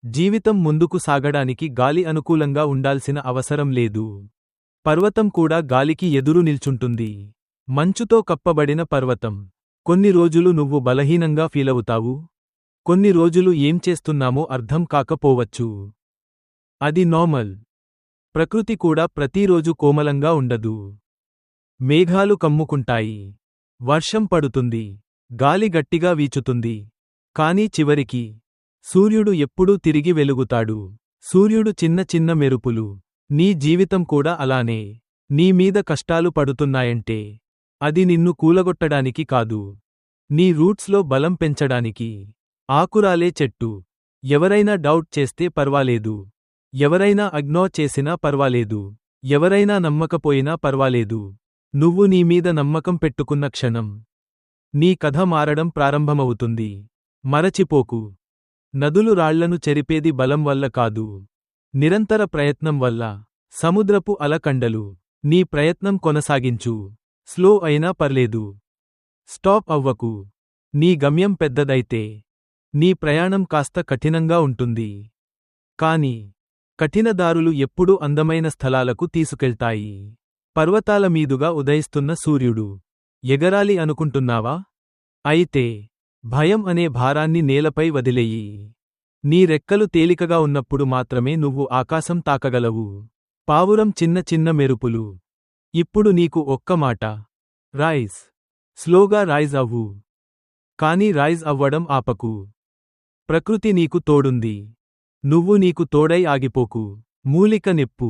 జీవితం ముందుకు సాగడానికి గాలి అనుకూలంగా ఉండాల్సిన అవసరం లేదు. పర్వతం కూడా గాలికి ఎదురు నిల్చుంటుంది. మంచుతో కప్పబడిన పర్వతం. కొన్ని రోజులు నువ్వు బలహీనంగా ఫీలవుతావు. కొన్ని రోజులు ఏం చేస్తున్నామో అర్థం కాకపోవచ్చు. అది నార్మల్. ప్రకృతి కూడా ప్రతిరోజు కోమలంగా ఉండదు. మేఘాలు కమ్ముకుంటాయి. వర్షం పడుతుంది. గాలి గట్టిగా వీచుతుంది. కానీ చివరికి సూర్యుడు ఎప్పుడూ తిరిగి వెలుగుతాడు. సూర్యుడు చిన్న చిన్న మెరుపులు. నీ జీవితం కూడా అలానే. నీ మీద కష్టాలు పడుతున్నాయంటే అది నిన్ను కూలగొట్టడానికి కాదు, నీ రూట్స్లో బలం పెంచడానికి. ఆకురాలే చెట్టు. ఎవరైనా డౌట్ చేస్తే పర్వాలేదు. ఎవరైనా ఇగ్నోర్ చేసినా పర్వాలేదు. ఎవరైనా నమ్మకపోయినా పర్వాలేదు. నువ్వు నీ మీద నమ్మకం పెట్టుకున్న క్షణం నీ కథ మారడం ప్రారంభమవుతుంది. మరచిపోకు. నదులు రాళ్లను చెరిపేది బలం వల్ల కాదు, నిరంతర ప్రయత్నం వల్ల. సముద్రపు అలకండలు. నీ ప్రయత్నం కొనసాగించు. స్లో అయినా పర్లేదు. స్టాప్ అవ్వకు. నీ గమ్యం పెద్దదైతే నీ ప్రయాణం కాస్త కఠినంగా ఉంటుంది. కాని కఠిన దారులు ఎప్పుడూ అందమైన స్థలాలకు తీసుకెళ్తాయి. పర్వతాల మీదుగా ఉదయిస్తున్న సూర్యుడు. ఎగరాలి అనుకుంటున్నావా? అయితే భయం అనే భారాన్ని నేలపై వదిలేయి. నీ రెక్కలు తేలికగా ఉన్నప్పుడు మాత్రమే నువ్వు ఆకాశం తాకగలవు. పావురం చిన్న చిన్న మెరుపులు. ఇప్పుడు నీకు ఒక్క మాట. రైజ్. స్లోగా రైజ్ అవ్వు. కానీ రైజ్ అవ్వడం ఆపకు. ప్రకృతి నీకు తోడుంది. నువ్వు నీకు తోడై ఆగిపోకు. మూలిక నిప్పు.